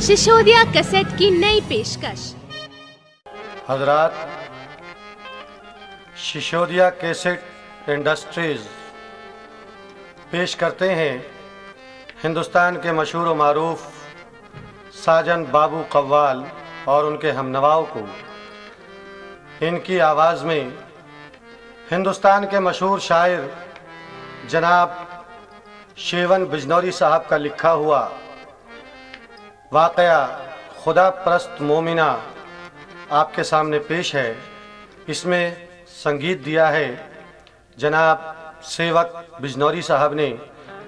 Sisodia cassette की नई पेशकश। हजरात, शिशोदिया कैसेट इंडस्ट्रीज पेश करते हैं हिंदुस्तान के मशहूर व मारूफ साजन बाबू कव्वाल और उनके हमनवाओं को। इनकी आवाज़ में हिंदुस्तान के मशहूर शायर जनाब शेवन बिजनौरी साहब का लिखा हुआ वाक़या खुदा परस्त मोमिना आपके सामने पेश है। इसमें संगीत दिया है जनाब सेवक बिजनौरी साहब ने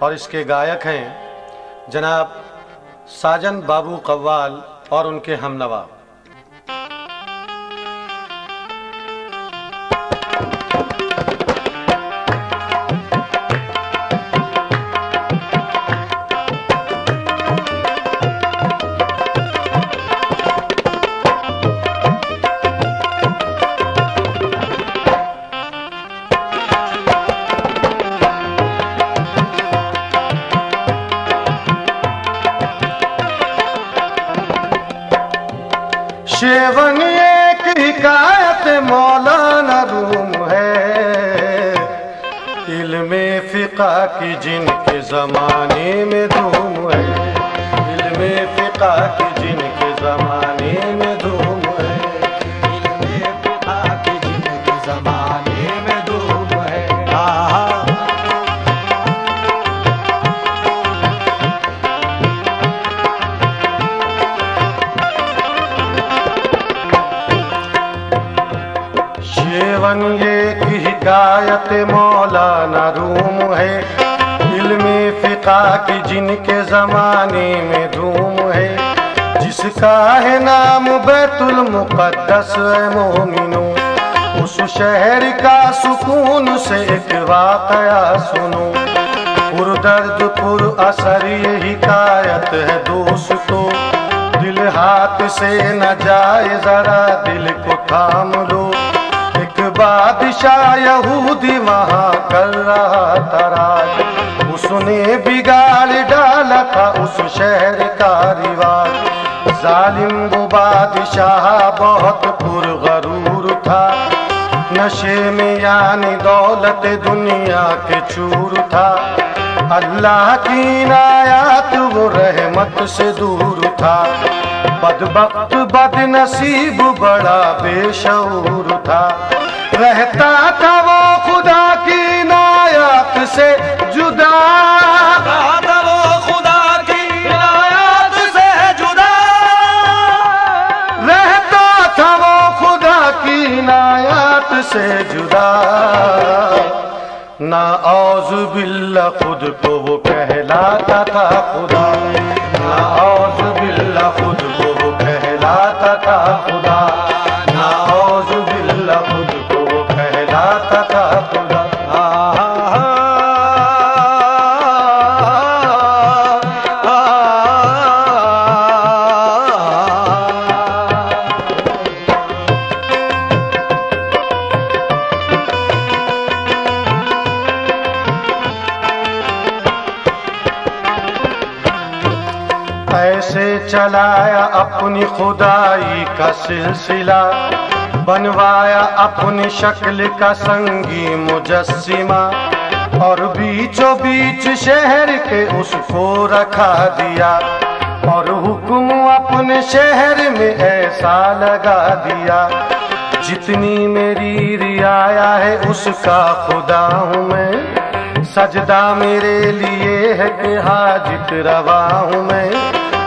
और इसके गायक हैं जनाब साजन बाबू कव्वाल और उनके हमनवा। शेवन एक हिकायत मौलाना रूम है, इल्मे फिक़ा की जिनके ज़माने में धूम है, इल्मे फिक़ा की जिनके ज़माने में धूम है, इल्मे फिक़ा की जिनके ज़माने में धूम है। शेवन एक हिकायत मौलाना रूम है, इल्मे फिक़ा की जिनके ज़माने में धूम है, जिसका है नाम बैतुल मुक़द्दस है मोमिनो। उस शहर का सुकून से एक वाक़या सुनो, पुरदर्द पुर असर ये हिकायत है दोस्तों। दिल हाथ से न जाए जरा दिल को थाम लो। एक बादशाह यहूदी वहाँ कर रहा था राज, उसने बिगाड़ डाला था उस शहर का रिवाज। जालिम वो बादशाह बहुत पुरगरूर था, नशे में यानी दौलत दुनिया के चूर था। अल्लाह की इनायत वो रहमत से दूर था, बदबख्त बदनसीब बड़ा बेशऊर था। रहता था वो खुदा की इनायत से जुदा, रहता वो खुदा की इनायत से जुदा, रहता था वो खुदा की इनायत से जुदा। ना औज़ु बिल्ला खुद को वो कहलाता था खुदा, ना औज़ु बिल्ला खुद को वो कहलाता था खुदा, ना औज़ु बिल्ला खुद को वो कहलाता था खुदा। ऐसे चलाया अपनी खुदाई का सिलसिला, बनवाया अपनी शक्ल का संगी मुजस्सिमा, और बीचों बीच शहर के उसको रखा दिया, और हुक्म अपने शहर में ऐसा लगा दिया। जितनी मेरी रियाया है उसका खुदा हूँ मैं, सजदा मेरे लिए है कि हाजित रवा हूँ मैं।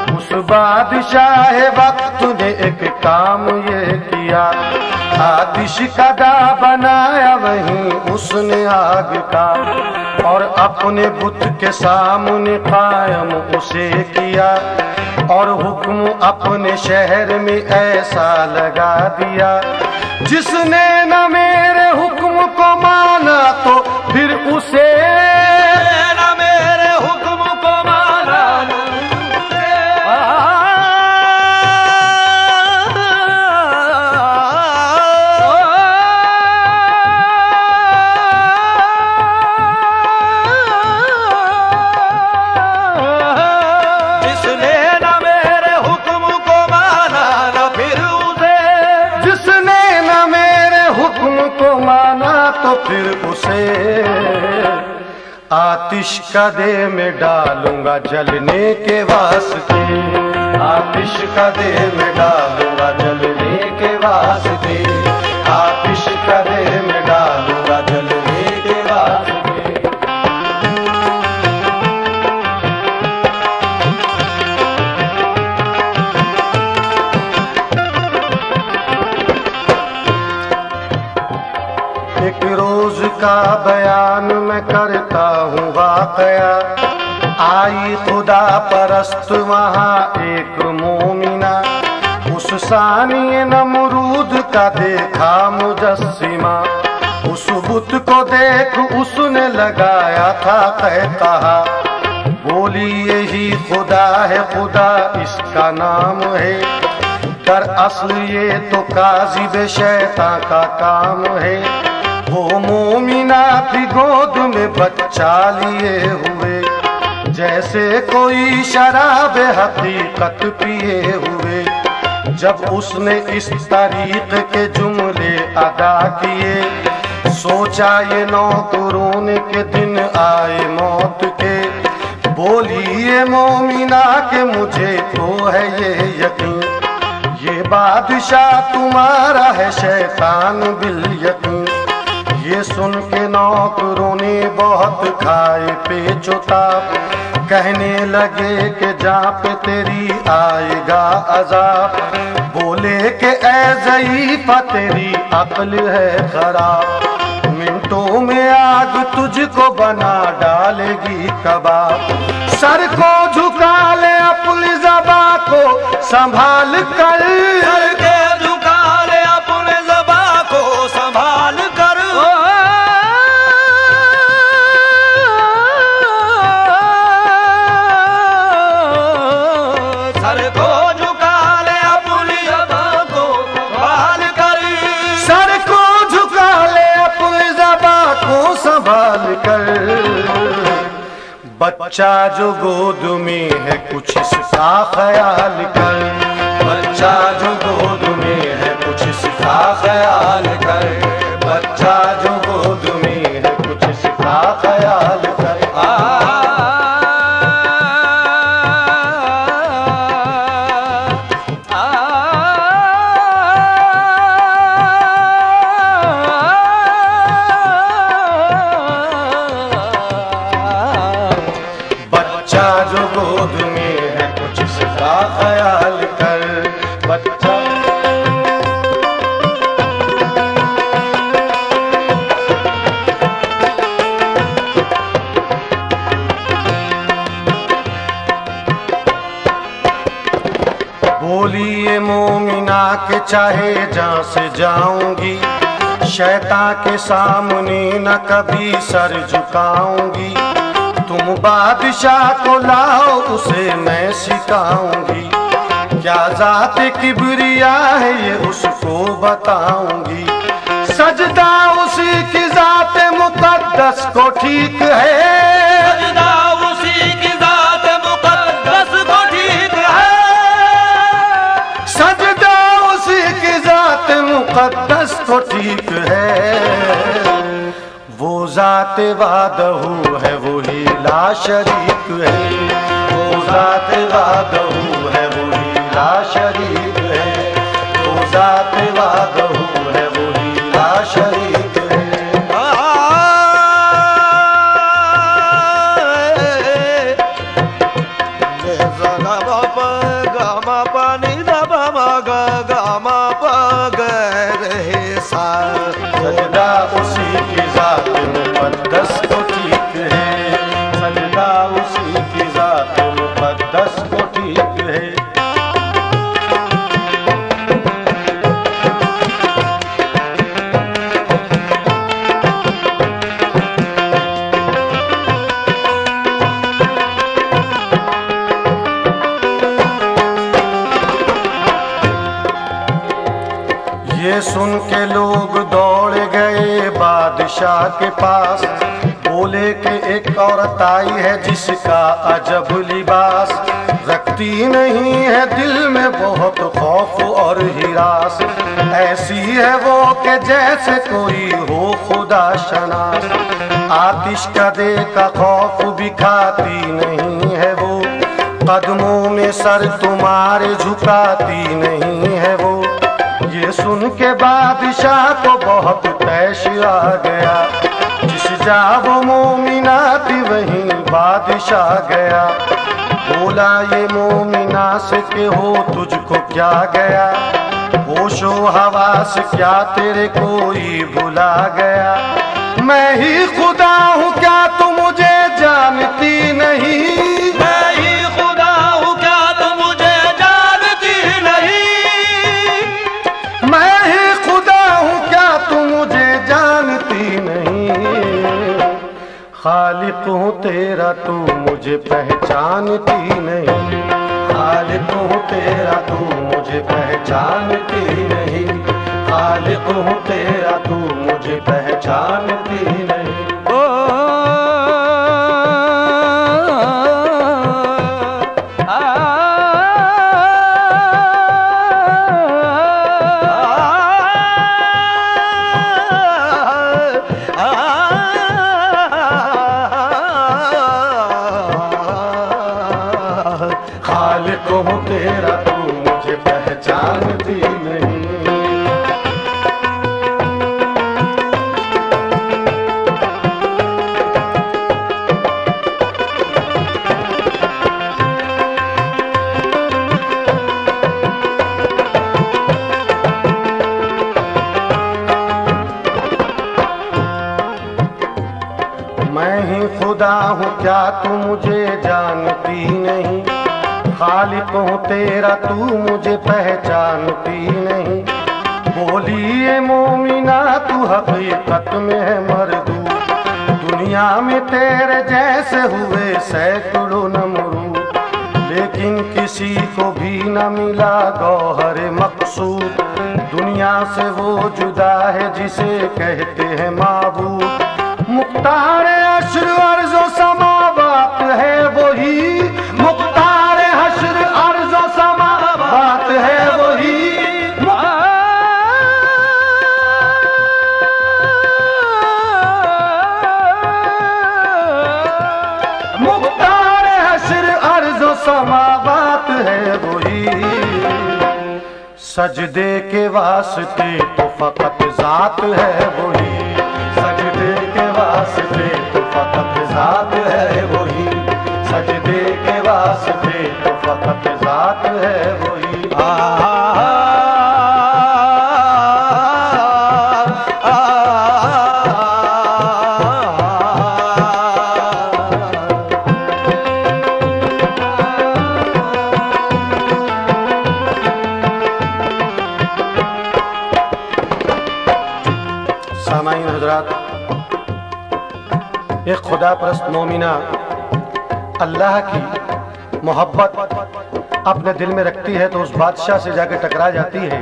उस बादशाह वक्त ने एक काम ये किया, आतिश का दा बनाया वहीं उसने आग का, और अपने बुत के सामने कायम उसे किया, और हुक्म अपने शहर में ऐसा लगा दिया। जिसने न मेरे हुक्म को माना तो फिर उसे न मेरे हुक्म को माना, जिसने न मेरे हुक्म आतिश कदे में डालूंगा जलने के वास्ते, आतिश कदे में डालूंगा जलने के वास्ते, आतिश कदे में डालूंगा जलने के वास्ते। एक रोज का बयान मैं करता हूँ वाकया, आई खुदा परस्त वहाँ एक मोमिना, उस सानिए नमरूद का देखा मुजस्सिमा, उस बुत को देख उसने लगाया था कहा, बोली यही खुदा है, खुदा इसका नाम है, दरअसल ये तो काज़िब शैतान का काम है। वो मोमिना थी गोद में बच्चा लिए हुए, जैसे कोई शराब हकीकत पिए हुए। जब उसने इस तरीक के जुमले अदा किए, सोचा ये नौकरों के दिन आए मौत के, बोली ये मोमिना के मुझे तो है ये यकीन, ये बादशाह तुम्हारा है शैतान बिल यकीन। ये सुन के नौकरों ने बहुत खाए पेचोता, कहने लगे कि जहाँ पे तेरी आएगा अजाब, बोले कि ऐ ज़ईफ़ा तेरी अक्ल है खराब, मिनटों में आग तुझको बना डालेगी कबाब। सर को झुका ले अपनी ज़बां को संभाल कर, सर को झुका ले अपने ज़बां को संभाल कर, सर को झुका ले अपनी ज़बां को संभाल कर, सर को झुका ले अपनी ज़बां को संभाल कर। बच्चा जो गोद में है कुछ इसका ख्याल कर, बच्चा जो गोद में है कुछ इसका ख्याल कर, बच्चा जो गोद में है कुछ इसका ख्याल कर। बच्चा जो गोद में है कुछ इसका ख्याल कर, बच्चा बोली ये मोमिना के चाहे जहाँ से जाऊंगी, शैतान के सामने न कभी सर झुकाऊंगी, तुम बादशाह को लाओ उसे मैं सिखाऊंगी, क्या जात किबरिया है ये उसको बताऊंगी, सजदा उसी की जात मुकद्दस को ठीक है, सजदा उसी की जात मुकद्दस को ठीक है, सजदा उसी की जात मुकद्दस को ठीक है। वो जात वादहू है वही ला शरीक है, वो जात वादहू है वही ला शरीक है, वो जात वादहू है वही ला शरीक है। सजदा उसी की जात मुकद्दस को ठीक है, सजदा उसी की जात मुकद्दस को ठीक है। ये सुन के लोग दौड़ गए बादशाह के पास, बोले कि एक औरत आई है जिसका अजब लिबास, रक्त लगती नहीं है दिल में बहुत खौफ और हिरास। ऐसी है वो कि जैसे कोई हो खुदा शनास। आतिश का देखा खौफ भी खाती नहीं है वो, कदमों में सर तुम्हारे झुकाती नहीं है वो। ये सुन के बादशाह को बहुत तैश आ गया, जिस जा वो मोमिना थी वहीं बादशाह गया। बोला ये मोमिना से के हो तुझको क्या गया, होशो हवास क्या तेरे कोई भुला गया। मैं ही खुदा हूँ क्या तू मुझे जानती नहीं, मैं ही खुदा हूँ क्या तू मुझे जानती नहीं, मैं ही खुदा हूँ क्या तू मुझे जानती नहीं। खालिक हूँ तेरा तू मुझे पहचानती नहीं, खालिक हूँ तेरा तू मुझे पहचानती नहीं, खालिक हूँ तेरा तू मुझे पहचानती नहीं। खालिक हूँ तेरा तू मुझे पहचानती नहीं। मैं ही खुदा हूँ क्या तू मुझे जानती नहीं, खालिक हूँ तेरा तू मुझे पहचानती नहीं। बोली ये मोमिना तू हकीकत में है मर्दू, दुनिया में तेरे जैसे हुए सैकड़ों नमरूद, लेकिन किसी को भी न मिला गौहर मकसूद। दुनिया से वो जुदा है जिसे कहते हैं माबूद। मुख्तार अश्र अर्ज़ो समावात है वही, मुख्तार हश्र अर्ज़ो समावात है वही। मुख्तार हश्र अर्ज़ो समावात है वही। सजदे के वास्ते तो फकत जात है वही, सजदे के वास्ते तो फकत जात है वही, सजदे के वास्ते तो फकत जात है वही। सामाईन हजरात, एक खुदा परस्त मोमिना अल्लाह की मोहब्बत अपने दिल में रखती है तो उस बादशाह से जाकर टकरा जाती है।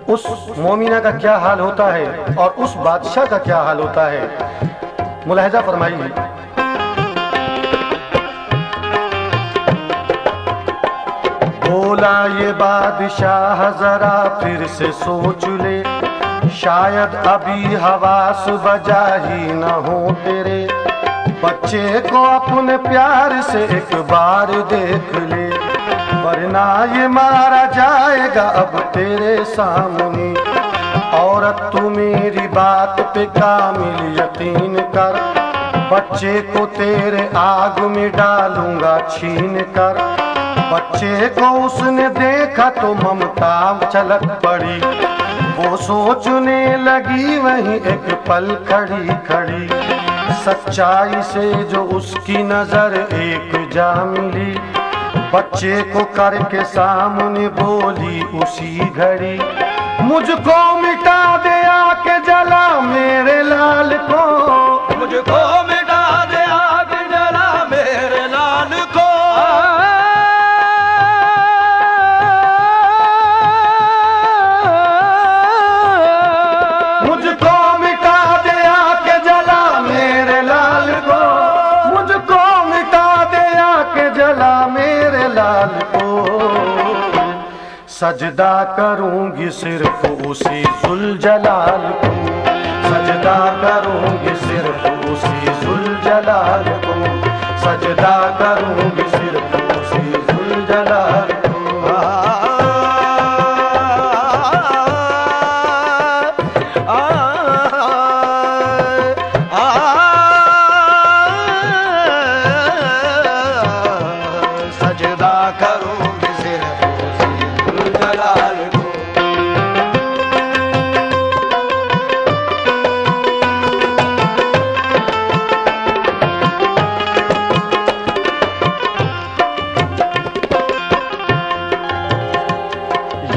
उस मोमिना का क्या हाल होता है और उस बादशाह का क्या हाल होता है, मुलाहिजा फरमाइए। बोला ये बादशाह जरा फिर से सोच ले, शायद अभी हवास बजा ही न हो तेरे। बच्चे को अपने प्यार से एक बार देख ले, वरना ये मारा जाएगा अब तेरे सामने। औरत तू मेरी बात पे कामिल यकीन कर, बच्चे को तेरे आग में डालूंगा छीन कर। बच्चे को उसने देखा तो ममता छलक पड़ी, वो सोचने लगी वहीं एक पल खड़ी खड़ी। सच्चाई से जो उसकी नजर एक जा मिली, बच्चे को करके सामने बोली उसी घड़ी, मुझको मिटा दे आके जला मेरे लाल को, मुझको मिटा दे आके जला मेरे लाल को। जला मेरे लाल सजदा करूंगी सिर्फ उसी जुल जलाल को, सजदा करूंगी सिर्फ उसी जुल जलाल को, सजदा करूंगी सिर्फ उसी जुल जलाल को।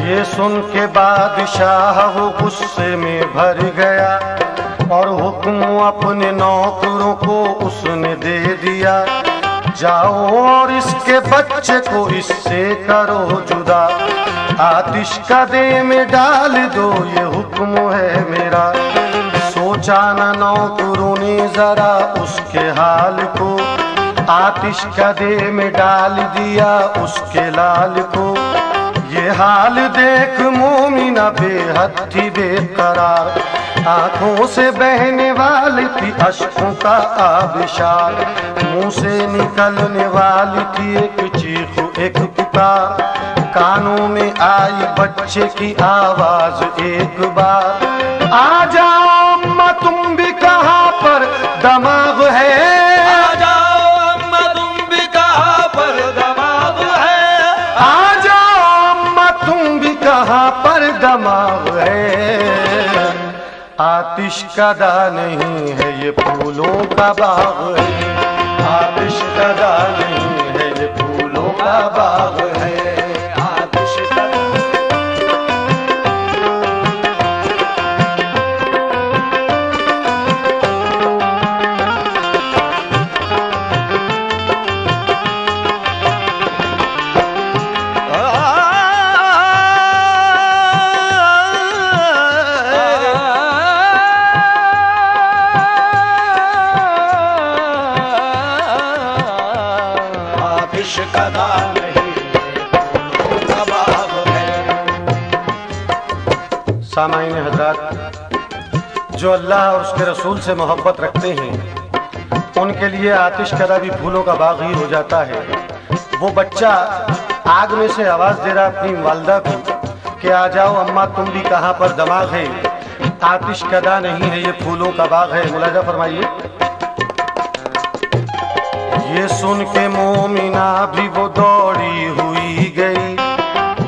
ये सुन के बादशाह वो गुस्से में भर गया और हुक्म अपने नौकरों को उसने दे दिया, जाओ और इसके बच्चे को इससे करो जुदा, आतिश का दे में डाल दो ये हुक्म है मेरा। सोचा न नौकरों ने जरा उसके हाल को, आतिश का दे में डाल दिया उसके लाल को। ये हाल देख मोमिना बेहद थी बेकरार, आंखों से बहने वाली थी अश्कों का आबिशार, मुंह से निकलने वाली थी एक चीख एक पुकार, कानों में आई बच्चे की आवाज एक बार, आ जाओ अम्मा तुम भी कहाँ पर दमाग है, आ जाओ अम्मा तुम भी कहाँ पर दमाग है, आ जाओ अम्मा तुम भी कहाँ पर दमाग है। आतिश का दा नहीं है ये फूलों का बाग है, आतिश का दा नहीं है ये फूलों का बाग है, आतिश का सामाईन हजरात, जो अल्लाह और उसके रसूल से मोहब्बत रखते हैं उनके लिए आतिश कदा भी फूलों का बाग ही हो जाता है। वो बच्चा आग में से आवाज दे रहा अपनी वालदा को कि आ जाओ अम्मा तुम भी कहाँ पर दमाग है, आतिश कदा नहीं है ये फूलों का बाग है। मुलाजा फरमाइए। ये सुन के मोमिना भी वो दौड़ी हुई गई,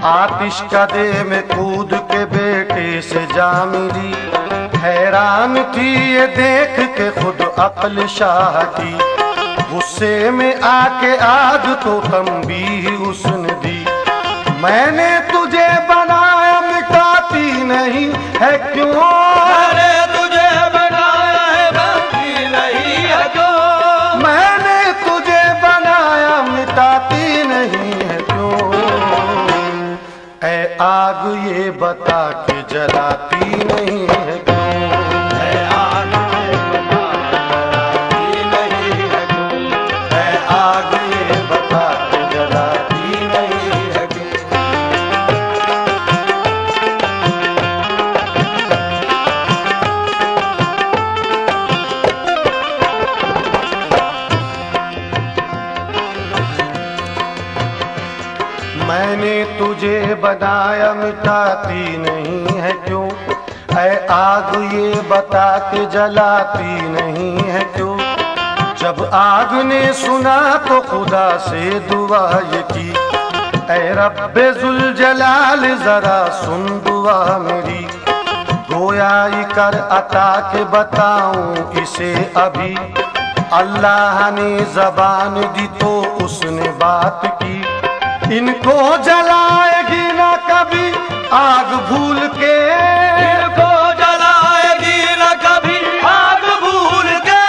आतिश का दे में कूद के बेटे से जा मिली, हैरान थी ये देख के खुद अक्ल शाह की, गुस्से में आके आग को तंबीह उसने दी, मैंने तुझे बनाया मिटाती नहीं है क्यों, मैंने तुझे बनाया है बनती नहीं है क्यों, मैंने तुझे बनाया मिटाती नहीं है क्यों, ऐ आग ये बता के जलाती नहीं है क्यों, ऐ आग ये बता के जलाती नहीं है क्यों, ऐ आग ये बता के जलाती नहीं है क्यों। मैंने तुझे बनाया मिटाती नहीं है क्यों, ऐ आग ये बता के जलाती नहीं है क्यों। जब आग ने सुना तो खुदा से दुआ ये की, ऐ रब्बे जुल जलाल जरा सुन दुआ मेरी, गोयाई कर अता के बताऊं इसे अभी, अल्लाह ने जबान दी तो उसने बात की, इनको जलाएगी ना कभी आग भूल के, इनको जलाएगी न कभी आग भूल के,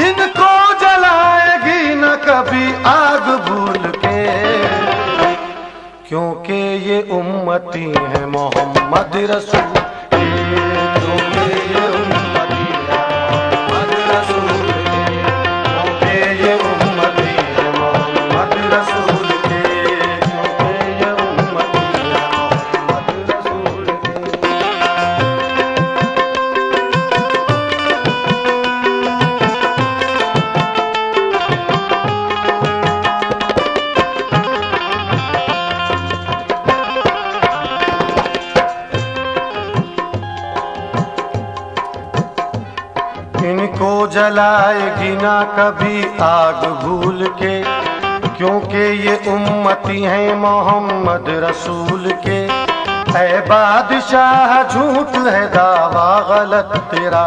इनको जलाएगी ना कभी आग भूल के, क्योंकि ये उम्मती है मोहम्मद रसूल के, क्योंकि ये उम्मती है मोहम्मद रसूल के, क्योंकि ये उम्मती है मोहम्मद रसूल के, क्योंकि ये जलाएगी ना कभी आग भूल के, क्योंकि ये उम्मती हैं मोहम्मद रसूल के। ऐ बादशाह झूठ है दावा गलत तेरा,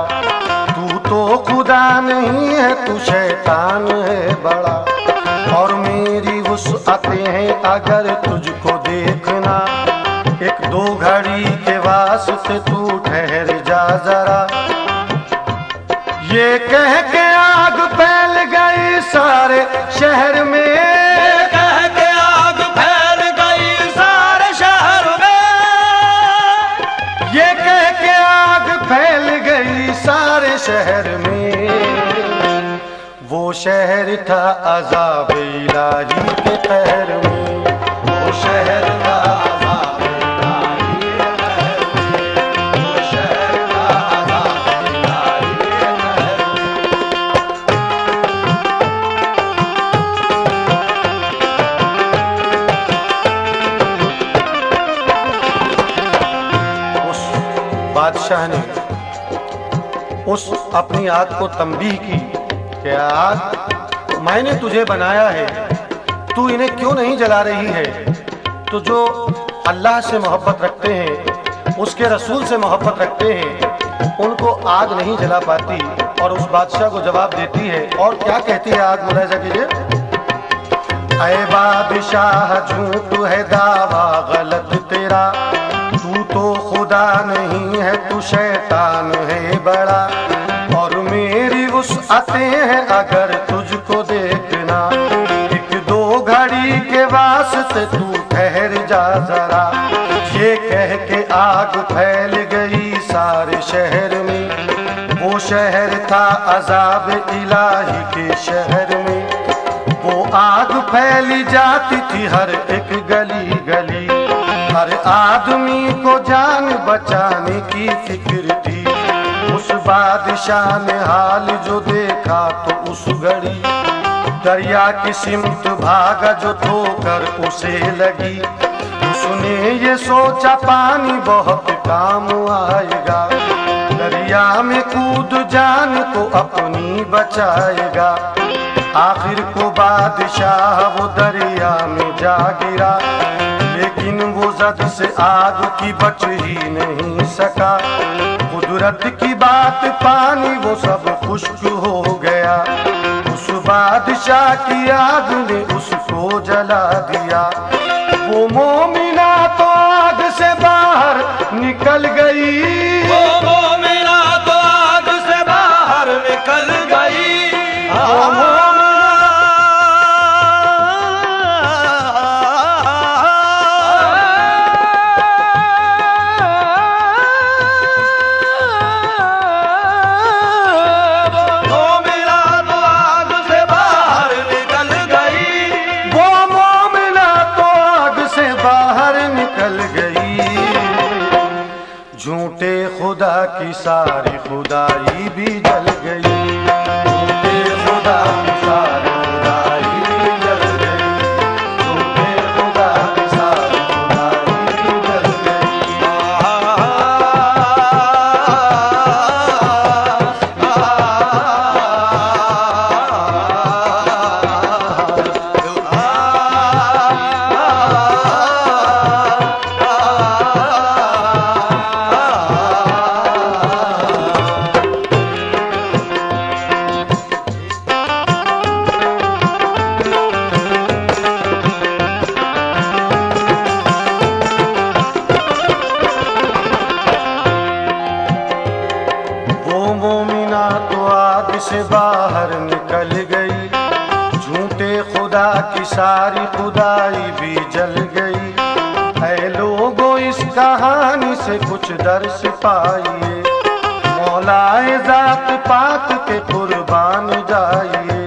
तू तो खुदा नहीं है तू शैतान है बड़ा। और मेरी वुसअतें हैं अगर तुझको देखना, एक दो घड़ी के वास्ते तू ठहर जा जरा। ये कह के आग फैल गई सारे शहर में, ये कह के आग फैल गई सारे शहर में, ये कह के आग फैल गई सारे शहर में। वो शहर था अज़ाब इलाही के कहर में, वो शहर था अज़ाब इलाही के कहर में, वो शहर था अज़ाब इलाही के कहर में। उस बादशाह ने उस अपनी आग को तंबीह की कि आग मैंने तुझे बनाया है, तू इन्हें क्यों नहीं जला रही है। तो जो अल्लाह से मोहब्बत रखते हैं, उसके रसूल से मोहब्बत रखते हैं, उनको आग नहीं जला पाती। और उस बादशाह को जवाब देती है, और क्या कहती है आग, मुलाहिजा कीजिए। ऐ बादशाह झूठ है दावा गलत तेरा, तू तो खुदा नहीं है तू शैतान है बड़ा। और मेरी वुसअतें हैं अगर तुझको देखना, एक दो घड़ी के वास्ते तू ठहर जा जरा। ये कह के आग फैल गई सारे शहर में, वो शहर था अज़ाब इलाही के शहर में। वो आग फैली जाती थी हर एक गली गली, हर आदमी को जान बचाने की फिक्र थी। उस बादशाह ने हाल जो देखा तो उस घड़ी, दरिया की सिमत भागा जो ठोकर उसे लगी। उसने ये सोचा पानी बहुत काम आएगा, दरिया में कूद जान को अपनी बचाएगा। आखिर को बादशाह वो दरिया में जा गिरा, लेकिन वो जद से आग की बच ही नहीं सका। कुदरत की बात पानी वो सब खुश्क हो गया, उस बादशाह की आग ने उसको जला दिया। वो मोमिना तो आग से बाहर निकल गई, वो मोमिना तो आग से बाहर निकल गई। झूठे खुदा की सारी खुदाई भी जल गई, झूठे खुदा की सारी खुदाई भी जल गई, झूठे खुदा की सारी खुदाई भी जल गई। से बाहर निकल गई, झूठे खुदा की सारी खुदाई भी जल गई। ऐ लोगों इस कहानी से कुछ दर्स पाइए, मौलाए जात पाक के कुर्बान जाइए।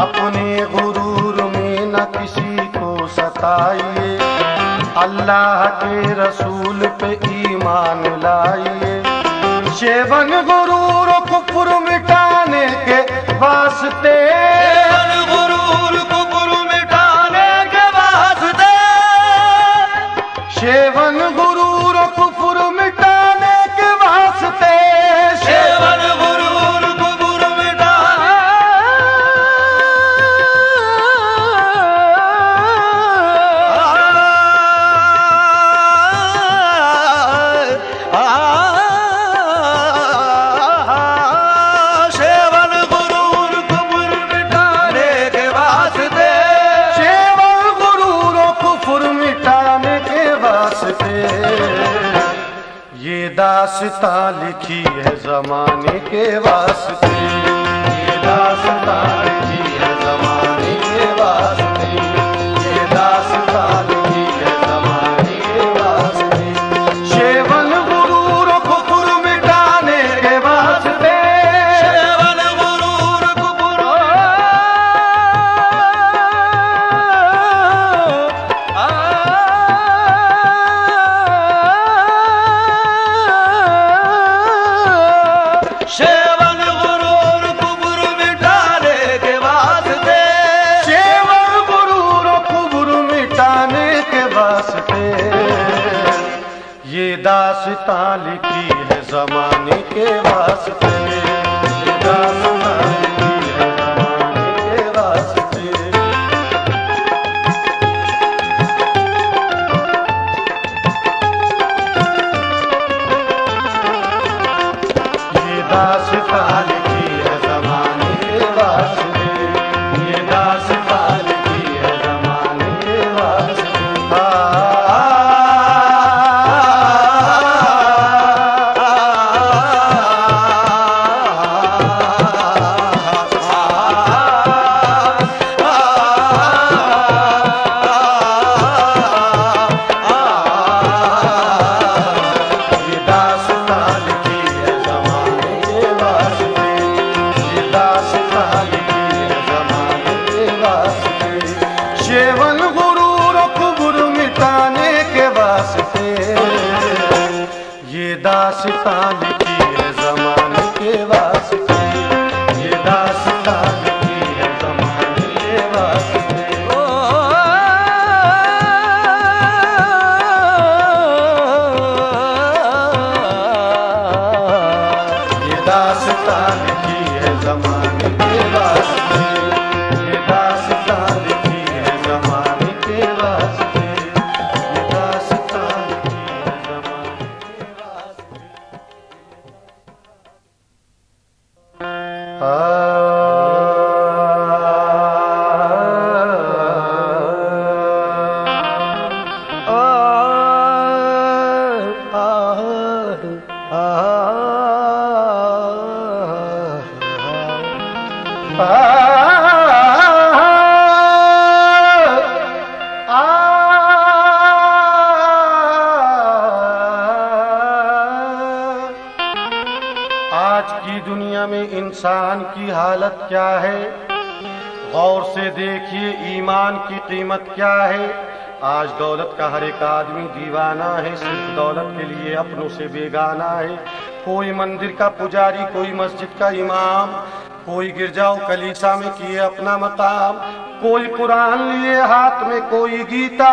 अपने गुरूर में न किसी को सताइए, अल्लाह के रसूल पे ईमान लाइए। शेवन गुरूर कुफर मिटाने के वास्ते, गुरूर कुफर मिटाने के वास्ते, शेवन गुरूर कुफर मिटाने के वास्ते, शेवन गुरूर कुफर मिटाने दास्तां लिखी है जमाने के वास्ते, ये दास्तां लिखी है जमाने के वास्ते, ये दास्तां लिखी है जमाने के वास्ते। शेवन गुरूर कुफर मिटाने के वास्ते, शेवन गुरूर कुफर शेवन गुरूर कुफर मिटाने के वास्ते, शेवन गुरूर कुफर मिटाने के वास्ते। ये दास्तां लिखी है जमाने के वास्ते, ये दास्तां लिखी है जमाने के वास्ते। ये दास्तां लिखी है जमाने के वास्ते, ये दास्तां लिखी है जमाने के वास्ते। ये दास्तां लिखी है जमाने के वास्ते, ये दास्तां लिखी है जमाने के वास्ते। शेवन गुरूर कुफर मिटाने के वास्ते, ये दास्तां लिखी है जमाने के वास्ते, ये दास्तां लिखी है जमाने के वास्ते। ये दास्तां लिखी है जमाने के वास्ते, ये दास्तां लिखी है जमाने के वास्ते, ये दास्तां लिखी है जमाने के वास्ते। आज की दुनिया में इंसान की हालत क्या है? गौर से देखिए ईमान की कीमत क्या है। आज दौलत का हर एक आदमी दीवाना है, सिर्फ दौलत के लिए अपनों से बेगाना है। कोई मंदिर का पुजारी, कोई मस्जिद का इमाम, कोई गिरजाओ कलीसा में किए अपना मकाम, कोई कुरान लिए हाथ में, कोई गीता।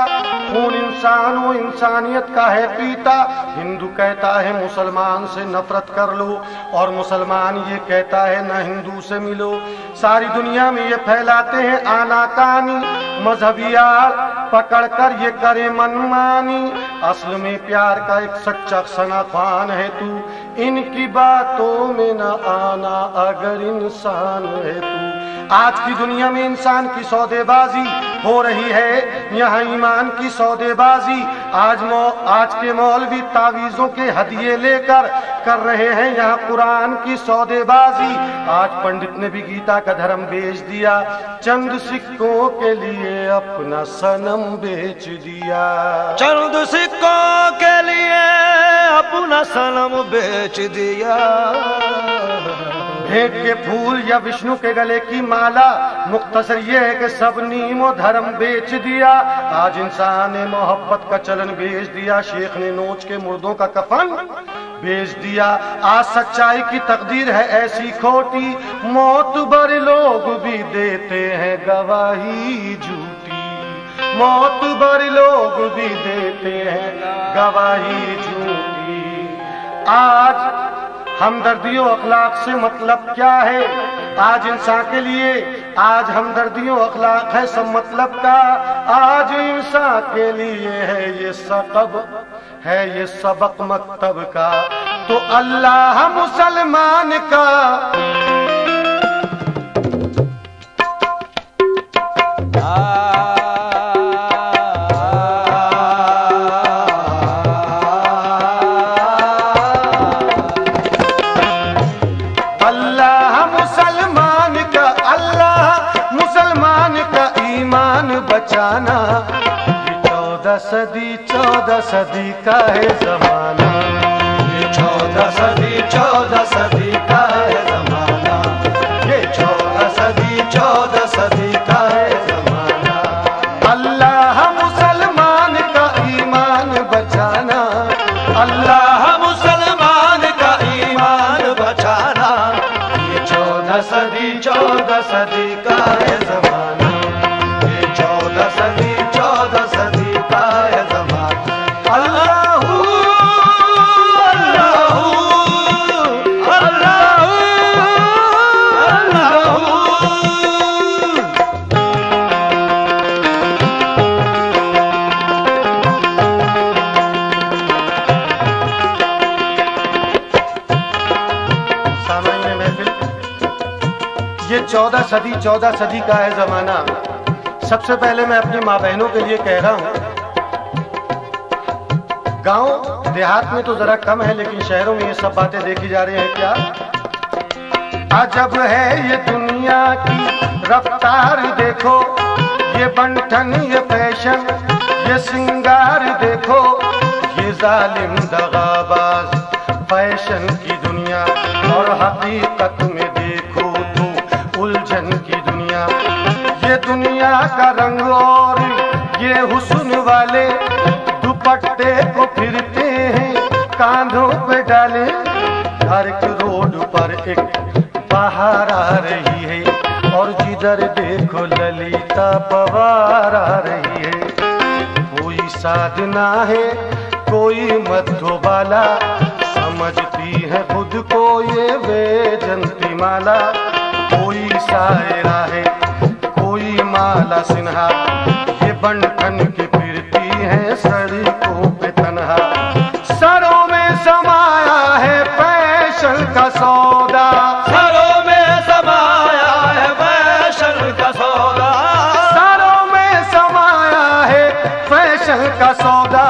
खून इंसान वो इंसानियत का है पीता। हिंदू कहता है मुसलमान से नफरत कर लो, और मुसलमान ये कहता है न हिंदू से मिलो। सारी दुनिया में ये फैलाते हैं आनाकानी, मजहबी यार पकड़ कर ये करे मनमानी। असल में प्यार का एक सच्चा सनाख्वान है तू, इनकी बातों में न आना अगर इंसान है तू। आज की दुनिया में इंसान की सौदेबाजी हो रही है, यहाँ ईमान की सौदेबाजी। आज के मौलवी तावीज़ों के हदिये लेकर कर रहे हैं यहाँ कुरान की सौदेबाजी। आज पंडित ने भी गीता का धर्म बेच दिया, चंद सिक्कों के लिए अपना सनम बेच दिया। चंद सिक्कों के लिए अपना सनम बेच दिया। भेंट के फूल या विष्णु के गले की माला, मुख्तसर ये है कि सब नीमो धर्म बेच दिया। आज इंसान ने मोहब्बत का चलन बेच दिया, शेख ने नोच के मुर्दों का कफन बेच दिया। आज सच्चाई की तकदीर है ऐसी खोटी, मौत बर लोग भी देते हैं गवाही झूठी। मौत बर लोग भी देते हैं गवाही झूठी। आज हमदर्दियों अखलाक से मतलब क्या है? आज इंसान के लिए आज हमदर्दियों अखलाक है सब मतलब का। आज इंसान के लिए है ये सबक मकतब का। तो अल्लाह मुसलमान का 14 सदी का है जमाना, ये 14 सदी का है जमाना, ये 14 सदी का है जमाना। अल्लाह मुसलमान का ईमान बचाना, अल्लाह मुसलमान का ईमान बचाना, ये 14 सदी का है जमाना, ये 14 सदी का है जमाना। अल्लाहू अल्लाहू अल्लाहू अल्लाहू। सामान्य महफिल, ये 14 सदी का है जमाना। सबसे पहले मैं अपनी माँ बहनों के लिए कह रहा हूं, गांव देहात में तो जरा कम है, लेकिन शहरों में ये सब बातें देखी जा रही हैं। क्या अजब है ये दुनिया की रफ्तार देखो, ये बंठन, ये फैशन, ये सिंगार देखो, ये जालिम दगाबाज फैशन की दुनिया, और हकीकत में देखो तो उलझन की दुनिया। ये दुनिया का रंग और ये हुस्न वाले दुपट्टे को फिरते हैं कांधों पे डाले। हर एक रोड पर एक बाहर आ रही है, और जिधर देखो ललिता पवार आ रही है। कोई साधना है, कोई मधुबाला, समझती है खुद को ये वैजंती माला। कोई शायरा है, कोई माला सिन्हा, ये बंठन की फिरती है सड़कों पे तन्हा। सरों में समाया है फैशन का सौदा, सरों में समाया है फैशन का सौदा, सरों में समाया है फैशन का सौदा।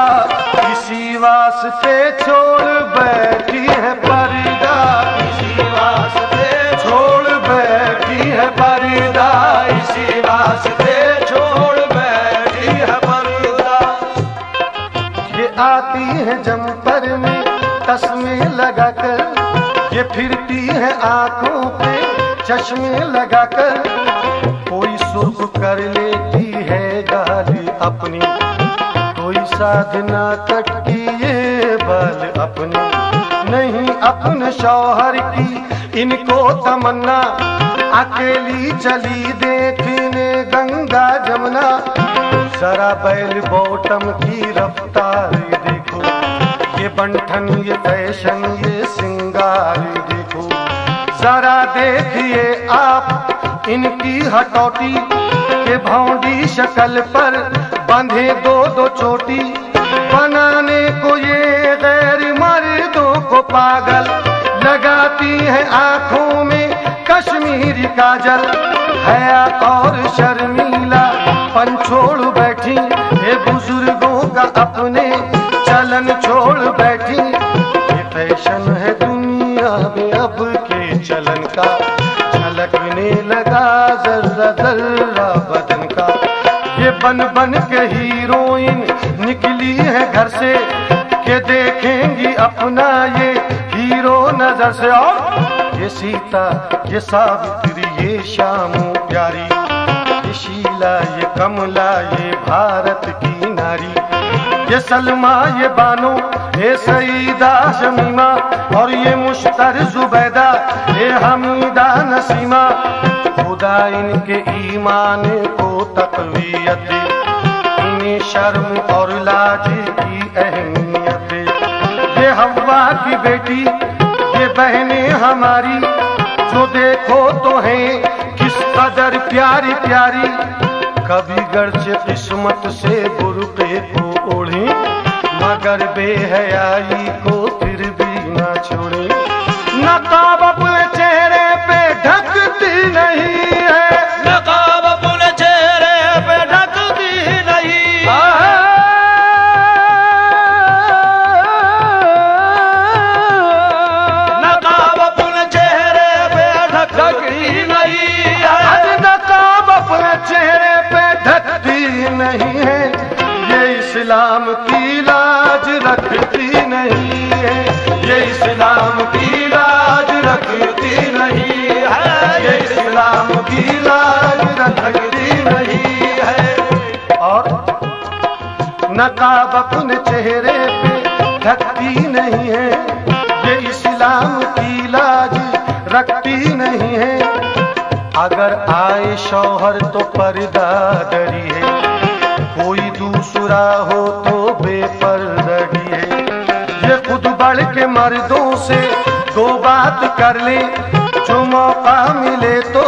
इसी वास्ते छोड़ बैठी है पर्दा, इसी वास्ते छोड़ बैठी है पर्दा, इसी वास्ते छोड़ बैठी है पर्दा। ये आती है जंपर में तस्मे लगाकर, ये फिरती है आंखों पे चश्मे लगाकर। कोई सुर्ख कर लेती है गाली अपनी, कोई साधना कटती ये बाल अपनी। नहीं अपने शौहर की इनको तमन्ना, अकेली चली देखने गंगा जमुना। जरा बैल बॉटम की रफ्तार देखो, ये बंठन, ये फैशन, ये सिंगार देखो। जरा देखिए आप इनकी हटौती, के भौंडी शक्ल पर बंधे दो चोटी। बनाने को ये गैर मर्दों को पागल, लगाती है आंखों में कश्मीरी काजल। हया और शर्मीला पन छोड़ बैठी, ये बुजुर्गों का अपने चलन छोड़ बैठी। ये फैशन है दुनिया में अब के चलन का, झलकने लगा जर्रा जर्रा बदन का। ये बन बन के हीरोइन निकली है घर से, के देखेंगी अपना ये हीरो नजर से। और ये सीता, ये सावित्री, ये शामू प्यारी, ये शीला, ये कमला, ये भारत की नारी। ये सलमा, ये बानो, ये सईदा शमीमा, और ये मुश्तर जुबैदा, ये हमीदा नसीमा। खुदा इनके ईमान को तक़वियत, इन्हें शर्म और लाज की अहमियत। ये हव्वा की बेटी, ये बहनें हमारी, जो देखो तो हैं किस कदर प्यारी प्यारी। कभी गर्चे किस्मत से बुर्के को ओढ़ी, मगर बेहयाई को फिर भी ना छोड़ी। नकाब अपने चेहरे पे ढकती नहीं है, नकाब अपने चेहरे पे ढकती नहीं, नकाब अपने चेहरे पे ढकती नहीं है, नकाब अपने चेहरे पे ढकती नहीं है। ये इस्लाम की लाज रखती नहीं है, ये इस्लाम की लाज रखती नहीं है, ये इस्लाम की लाज रखती नहीं है। और नकाब अपने चेहरे पे ढकती नहीं है, ये इस्लाम की लाज रखती नहीं है। अगर आए शौहर तो पर्दा डरी है, कोई दूसरा हो तो बेपर्दगी है। ये खुद बढ़ के मर्दों से दो बात कर ले, जो मौका मिले तो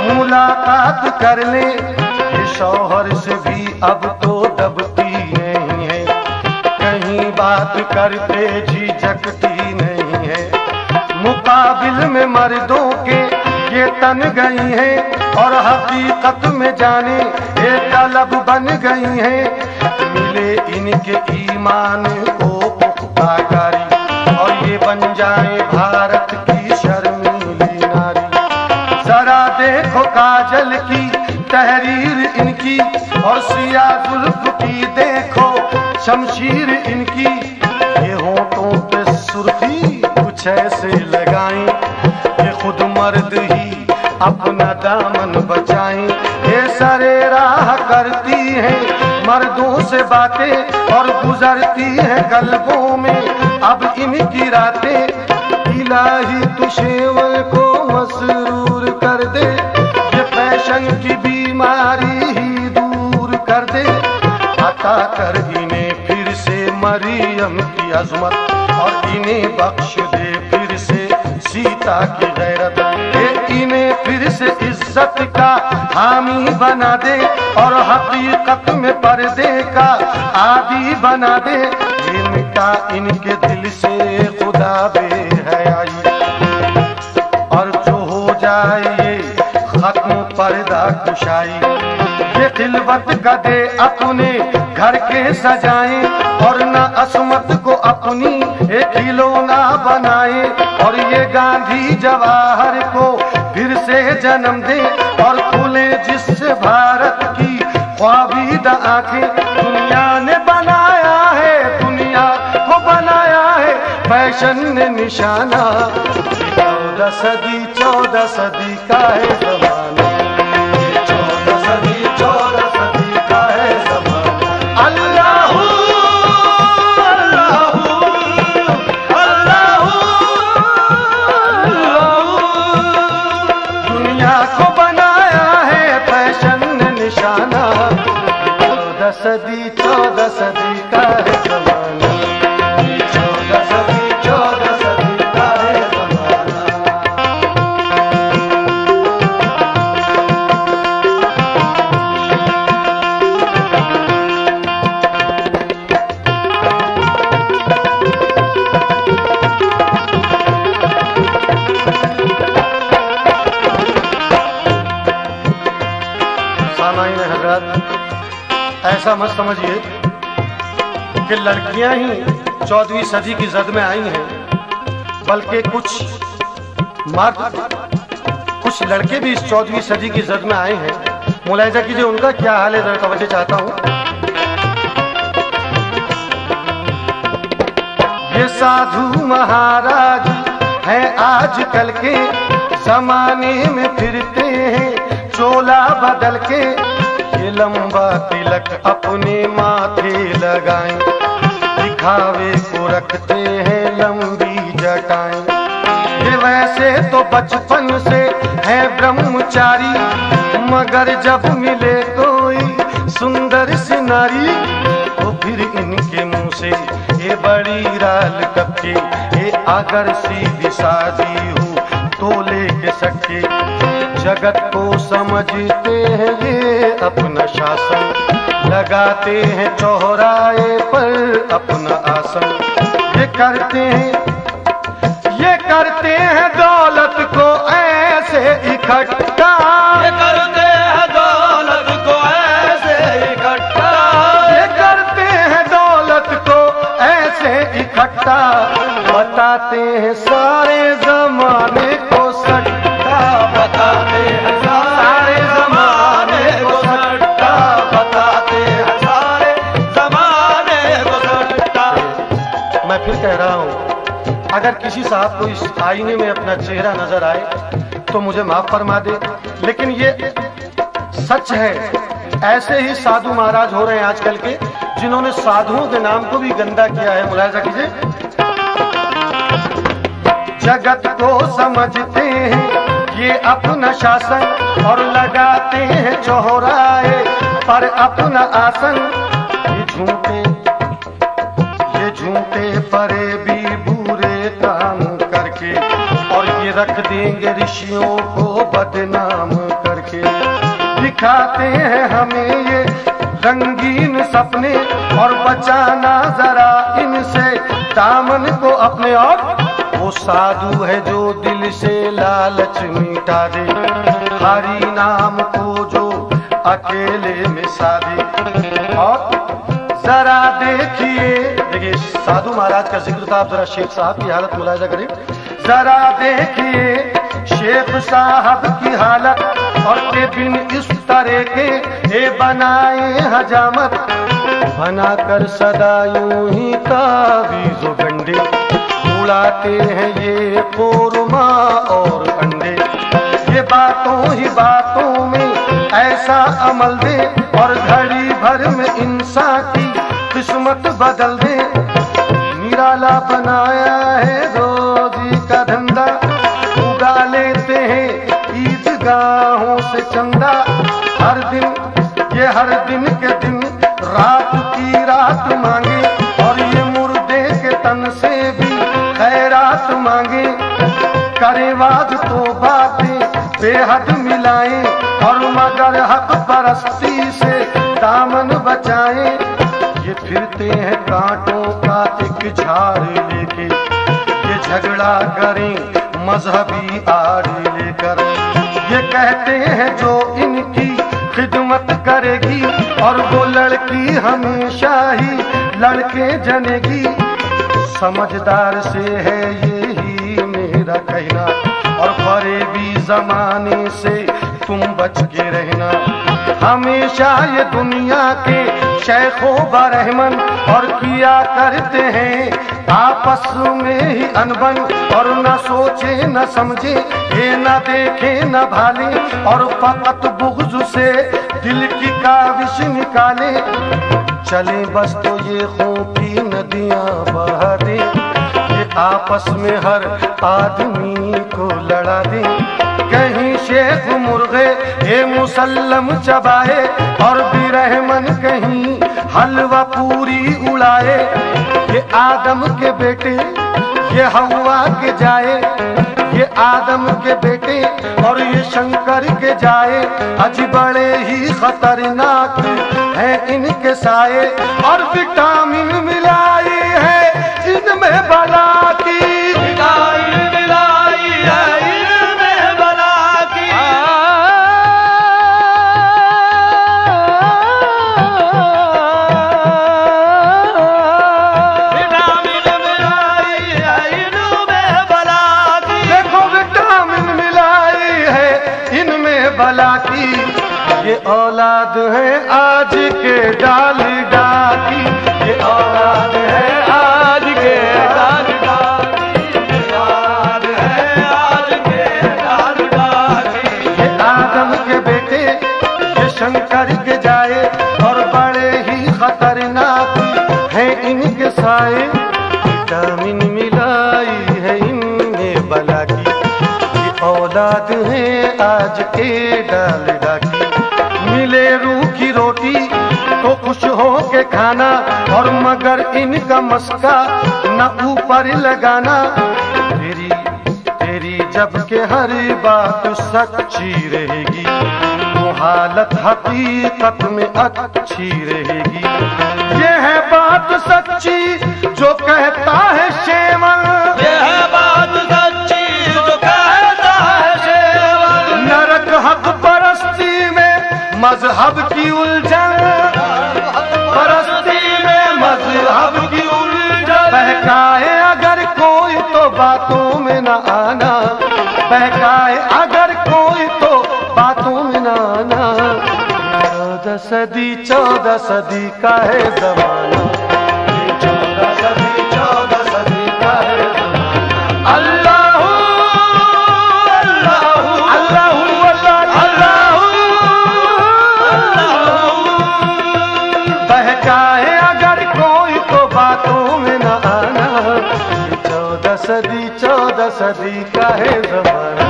मुलाकात कर ले। ये शौहर से भी अब तो दबती नहीं है, कहीं बात करते झिझकती नहीं है। मुकाबिल में मर्दों के ये तन गई हैं और हकीकत में जाने ये तलब बन गई हैं। मिले इनके ईमान को पुख्ताकारी और ये बन जाए भारत की शर्मीली नारी। जरा देखो काजल की तहरीर इनकी और सिया जुल्फ की देखो शमशीर इनकी। ये होठों पे सुर्खी कुछ ऐसे लगाएं, ये खुद मर्द ही अपना दामन बचाएं। ये सरे राह करती हैं मर्दों से बातें और गुजरती हैं कल्बों में अब इनकी रातें। इलाही तू शेवर को मसरूर कर दे, ये फैशन की बीमारी ही दूर कर दे। अता कर इन्हें फिर से मरियम की अजमत और इन्हें बख्श दे फिर से सीता की गैरत। इन्हें फिर से इज्जत का हामी बना दे और हकीकत में पर्दे का आदी बना दे। इनका इनके दिल से खुदा बेहयाई और जो हो जाए ये खत्म पर्दा कुशाई। ये खिलवत गदे अपने घर के सजाएं और न असमत को अपनी एक खिलौना बनाए। और ये गांधी जवाहर को फिर से जन्म दे और खुले जिससे भारत की ख्वाबीदा आंखें। दुनिया ने बनाया है, दुनिया को बनाया है फैशन ने निशाना। 14 सदी का है जमाना, 14 सदी का है जमाना। अल्लाह अल्लाह दुनिया को बनाया है फैशन ने निशाना। 14 सदी का है जमाना, 14 सदी का है जमाना। सामाईन हज़रात, ऐसा मत समझिए कि लड़कियां ही 14वीं सदी की जद में आई हैं, बल्कि कुछ मर्द, कुछ लड़के भी इस 14वीं सदी की जद में आए हैं। मुलाहिजा कीजिए उनका क्या हाल है, जरा तवज्जो चाहता हूं। ये साधु महाराज हैं आजकल के जमाने में फिरते हैं चोला बदल के। ये लंबा तिलक अपने माथे लगाएं, दिखावे को रखते हैं लंबी जटाएं। ये वैसे तो बचपन से है ब्रह्मचारी, मगर जब मिले कोई सुंदर सी नारी तो फिर इनके मुंह से ये बड़ी राल कपके। ये अगर सीधी शादी हो तो लेके सके, जगत को समझते हैं ये अपना शासन, लगाते हैं चौराहे पर अपना आसन। ये करते हैं दौलत को ऐसे इकट्ठा, ये करते हैं दौलत को ऐसे इकट्ठा, ये करते हैं दौलत को ऐसे इकट्ठा। बताते हैं सारे जमाने को सट्टा, बताते हैं सारे जमाने को सट्टा, बताते हैं सारे जमाने मैं फिर कह रहा हूं, अगर किसी साहब को इस आईने में अपना चेहरा नजर आए तो मुझे माफ फरमा दे, लेकिन ये सच है। ऐसे ही साधु महाराज हो रहे हैं आजकल के, जिन्होंने साधुओं के नाम को भी गंदा किया है। मुलाहिजा कीजिए, जगत को समझते हैं ये अपना शासन और लगाते हैं चौराहे पर अपना आसन। ये झूठे परे भी बुरे काम करके और ये रख देंगे ऋषियों को बदनाम करके। दिखाते हैं हमें ये रंगीन सपने और बचाना जरा इनसे दामन को अपने। और वो साधु है जो दिल से लालच मिटा दे, हरि नाम को जो अकेले में साधे। और जरा देखिए साधु महाराज का जिक्र था, आप जरा शेख साहब की हालत मुलाहिजा करें। जरा देखिए शेख साहब की हालत, और के बिन इस तरह के ये बनाए हजामत, बनाकर सदा यूं ही तावीज़ गंडे उड़ाते हैं ये कोरमा और अंडे। ये बातों ही बातों में ऐसा अमल दे और घड़ी भर में इंसान की किस्मत बदल दे। निराला बनाया है रोजी का धंधा, उगा लेते हैं ईदगाहों से चंदा। हर दिन के दिन रात की रात मांगे, और ये मुर्दे के तन से भी खैरात मांगे। करे वाद तो बातें बेहद मिलाएं, और मगर हक परस्ती से दामन बचाएं। ये फिरते हैं कांटों का एक झाड़ लेके, ये झगड़ा करें मजहबी आड़ लेकर। ये कहते हैं जो इनकी खिदमत करेगी, और वो लड़की हमेशा ही लड़के जनेगी। समझदार से है यही मेरा कहना, और फरेबी जमाने से तुम बच के रहना। हमेशा ये दुनिया के शेखों बरहमन और किया करते हैं आपस में ही अनबन। और न सोचे न समझे, ये न देखे न भाले, और फकत बुग़्ज़ से दिल की काविश निकाले। चले बस तो ये खून की नदियां बहा दे, ये आपस में हर आदमी को लड़ा दे। कहीं शेख मुर्गे ये मुसल्लम चबाए, और बिरहमन कहीं हलवा पूरी उड़ाए। ये आदम के बेटे ये हवा के जाए, ये आदम के बेटे और ये शंकर के जाए। अज बड़े ही खतरनाक है इनके साए, और विटामिन मिलाई है इनमें बला की। विटामिन मिलाई है इनमें बला की। विटामिन मिलाई है इनमें बला की। देखो विटामिन मिलाई है इनमें बला की। ये औलाद है आज के डालडा की, ये औलाद है आज के डालडा की, ये औलाद है आज के डालडा की। ये आदम के बेटे ये शंकर के जाए, और बड़े ही खतरनाक है इनके साए। विटामिन मिलाई है इनमें बला की, ये औलाद है आज के डालडा की। मिले रूखी रोटी तो खुश हो के खाना, और मगर इनका मस्का न ऊपर लगाना। तेरी जब के हर बात सच्ची रहेगी, वो हालत हकीकत में अच्छी रहेगी। ये है बात सच्ची जो कहता है शेमन, ये है बात सच्ची जो कहता है शेमन। नरक हक परस्ती में मजहब की उलझन, परस्ती में मजहब की उलझन। बहकाए अगर कोई तो बातों में न आना, बहकाए अगर कोई तो बातों में न आना। 14 सदी का है जमाना, 14 सदी सदी 14 सदी का है जमाना,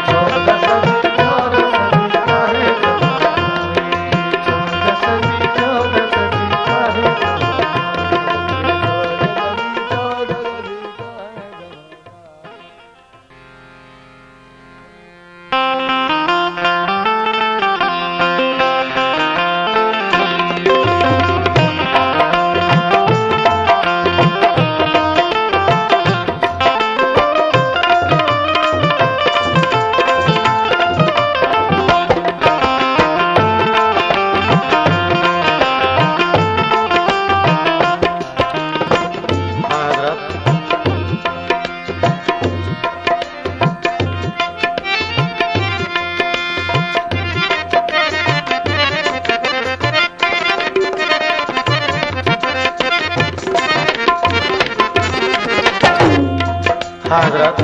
14 सदी का है जमाना, 14 सदी का है जमाना। हजरत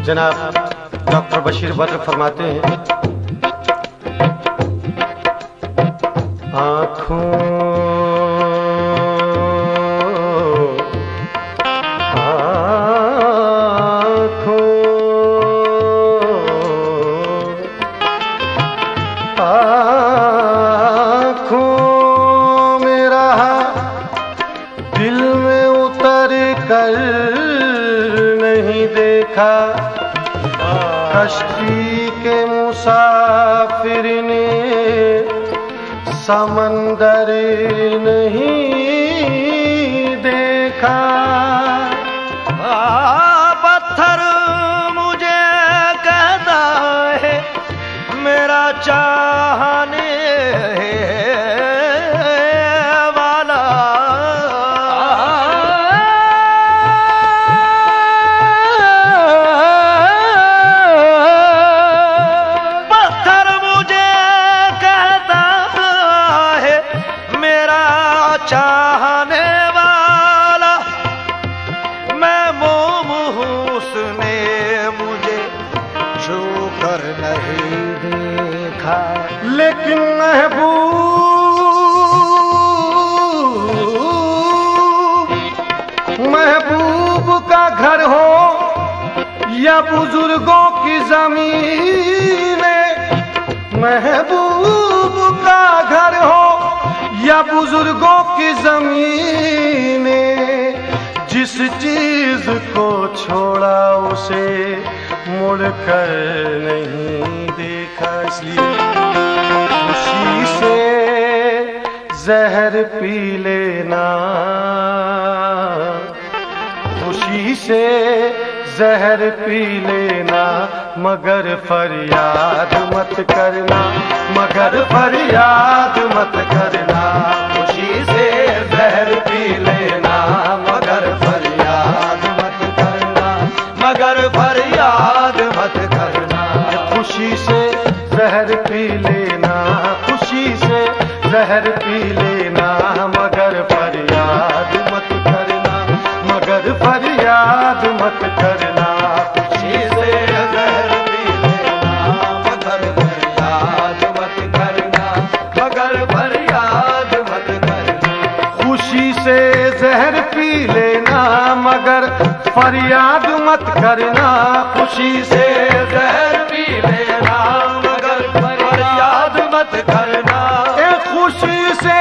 जनाब डॉक्टर बशीर बद्र फरमाते हैं, आँखों में रहा, दिल में उतर कर नहीं देखा, कश्ती के मुसाफिर ने समंदर नहीं देखा। पत्थर मुझे कहता है मेरा चाहने वाला, पत्थर मुझे कहता है मेरा चाहने वाला, मैं मोम हूँ उसने मुझे छू कर नहीं देखा। लेकिन महबूब का घर हो या बुजुर्गों की जमीन, महबूब का घर हो या बुजुर्गों की जमीन, जिस चीज को छोड़ा उसे मुड़कर नहीं देखा। इसलिए खुशी से जहर पी लेना, खुशी से जहर पी लेना, मगर फरियाद मत करना, मगर फरियाद मत करना। खुशी से जहर पी लेना, मगर फरियाद मत करना, मगर फरियाद मत करना। खुशी से जहर पी लेना, खुशी से जहर पी लेना, मगर फरियाद मत करना, मगर फरियाद मत करना। खुशी से जहर पी लेना, मगर फरियाद मत करना, मगर फरियाद मत करना। खुशी से जहर पी लेना, मगर फरियाद मत करना। खुशी से जहर पी लेना, मगर फरियाद मत करना। खुशी से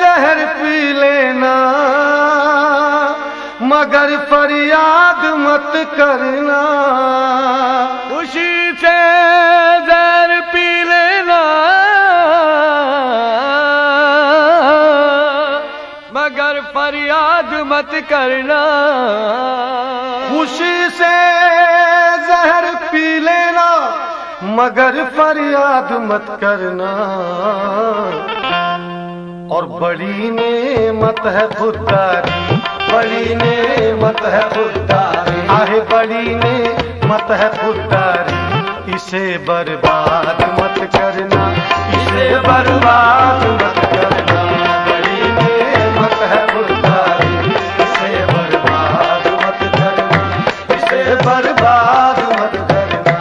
जहर पी लेना, मगर फरियाद मत करना। खुशी से जहर पी लेना, मगर फरियाद मत करना। खुशी से जहर पी लेना, मगर फरियाद मत करना। और बड़ी नेमत है खुददारी, बड़ी नेमत है खुददारी, आहे बड़ी नेमत है खुददारी। इसे बर्बाद मत करना, इसे बर्बाद मत करना। बड़ी नेमत है खुददारी, इसे बर्बाद मत करना, इसे बर्बाद मत करना।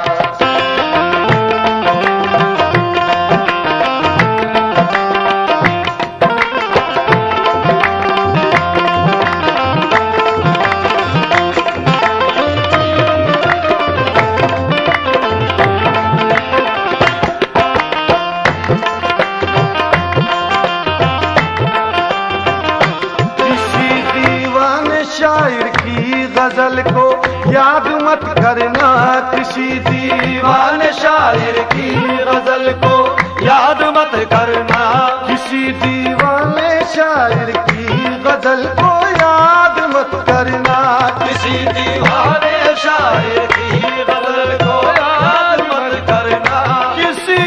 गजल को याद मत करना, किसी दीवाने शायर की गजल को याद मत करना, किसी दीवाने शायर की गजल को याद मत करना, किसी दीवाने शायर की गजल को याद मत करना, किसी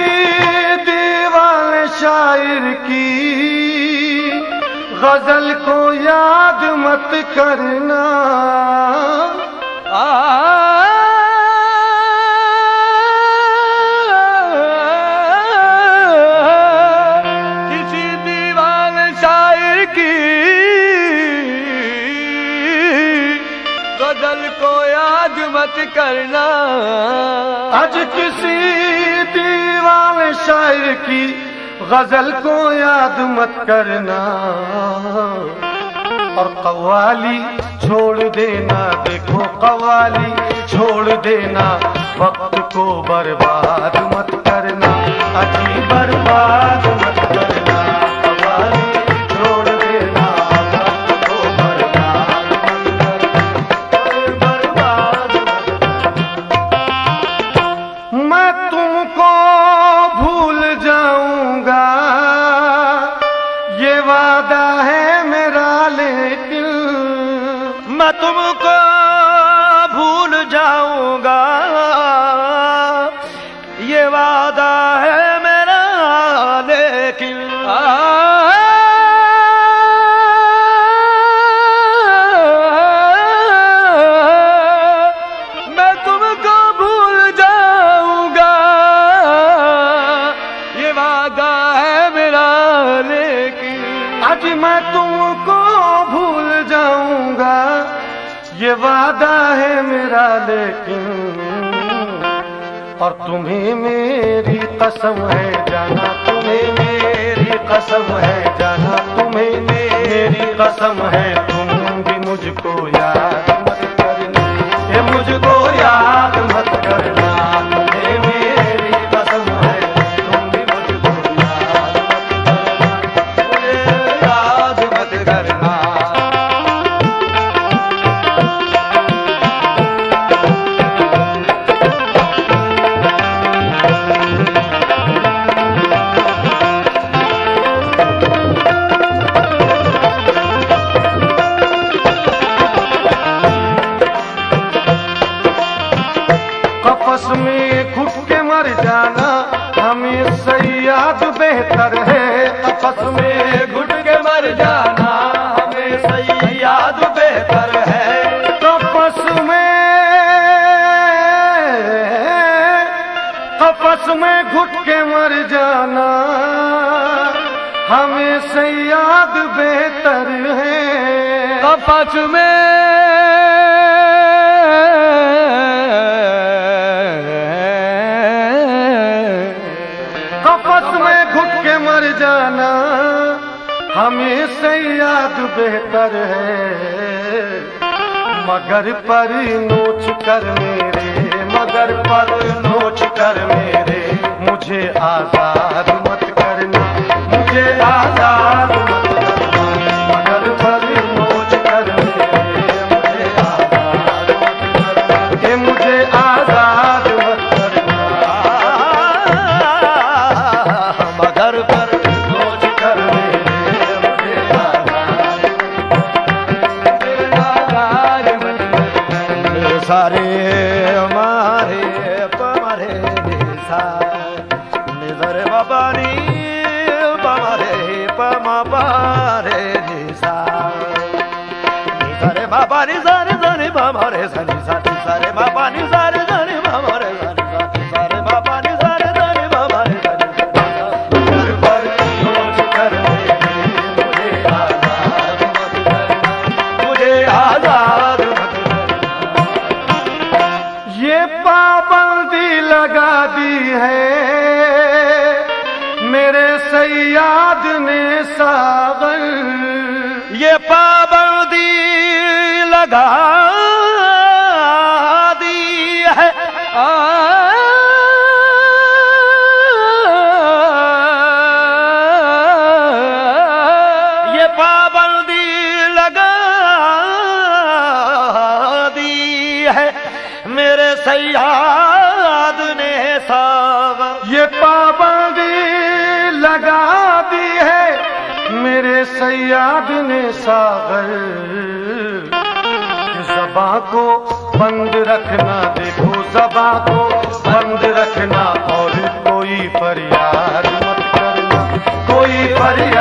दीवाने शायर की गजल को याद मत करना। किसी दीवाने शायर की गजल को याद मत करना। आज किसी दीवाने शायर की गजल को याद मत करना, और कव्वाली छोड़ देना, देखो कव्वाली छोड़ देना, वक्त को बर्बाद मत करना, अजी बर्बाद मत करना, कव्वाली छोड़ देना, वक्त को बर्बाद मत करना, बर्बाद मत करना। मैं तुमको भूल जाऊंगा ये वादा है मेरा, लेकिन मैं तुमको भूल जाऊंगा ये वादा है मेरा, लेकिन मैं तुमको भूल जाऊंगा ये वादा है मेरा, लेकिन आज मैं तुमको भूल जाऊंगा ये वादा है मेरा, लेकिन और तुम्हें मेरी कसम है जाना, तुम्हें मेरी कसम है जाना, तुम्हें मेरी कसम है, तुम भी मुझको याद मत करना, ये मुझको याद मत करना, तुम्हें मेरी कसम है, तुम भी मुझको याद मत करना, याद मत करना। कफस में घुट के मर जाना हमेशा याद बेहतर है, कफस में घुट के मर जाना हमेशा याद बेहतर है, कफस में घुट के मर जाना हमेशा याद बेहतर है, कफस में घुट के मर जाना हमेशा याद बेहतर है, मगर पर नोच कर मेरे, मगर पर नोच कर मेरे, मुझे आजाद मत करना, मुझे आजाद मत करना, मगर पर नोच कर मेरे, मुझे आजाद मत करना, ये मुझे आजाद मत करना, मगर पर नोच कर मेरे, मुझे आजाद मत करना। सारे हमारे पमारे निजर बाबारी पमारे पमा पारे निसा निजरे बाबारी सारे सारे बाबारे सारे सारे सारे बाबारी सारे सारे बाबारे सारे सारे बाबारी सारे सारे बाबारे मगर पर नोच कर मेरे, मुझे आजाद मत करना, मुझे आजाद ये पाबंदी लगा दी है मेरे सैयाद ने सागर, ये पाबंदी लगा दी है ये पाबंदी लगा दी सागर, ज़बां को बंद रखना, देखो ज़बां को बंद रखना, और कोई फरियाद मत करना, कोई फरियाद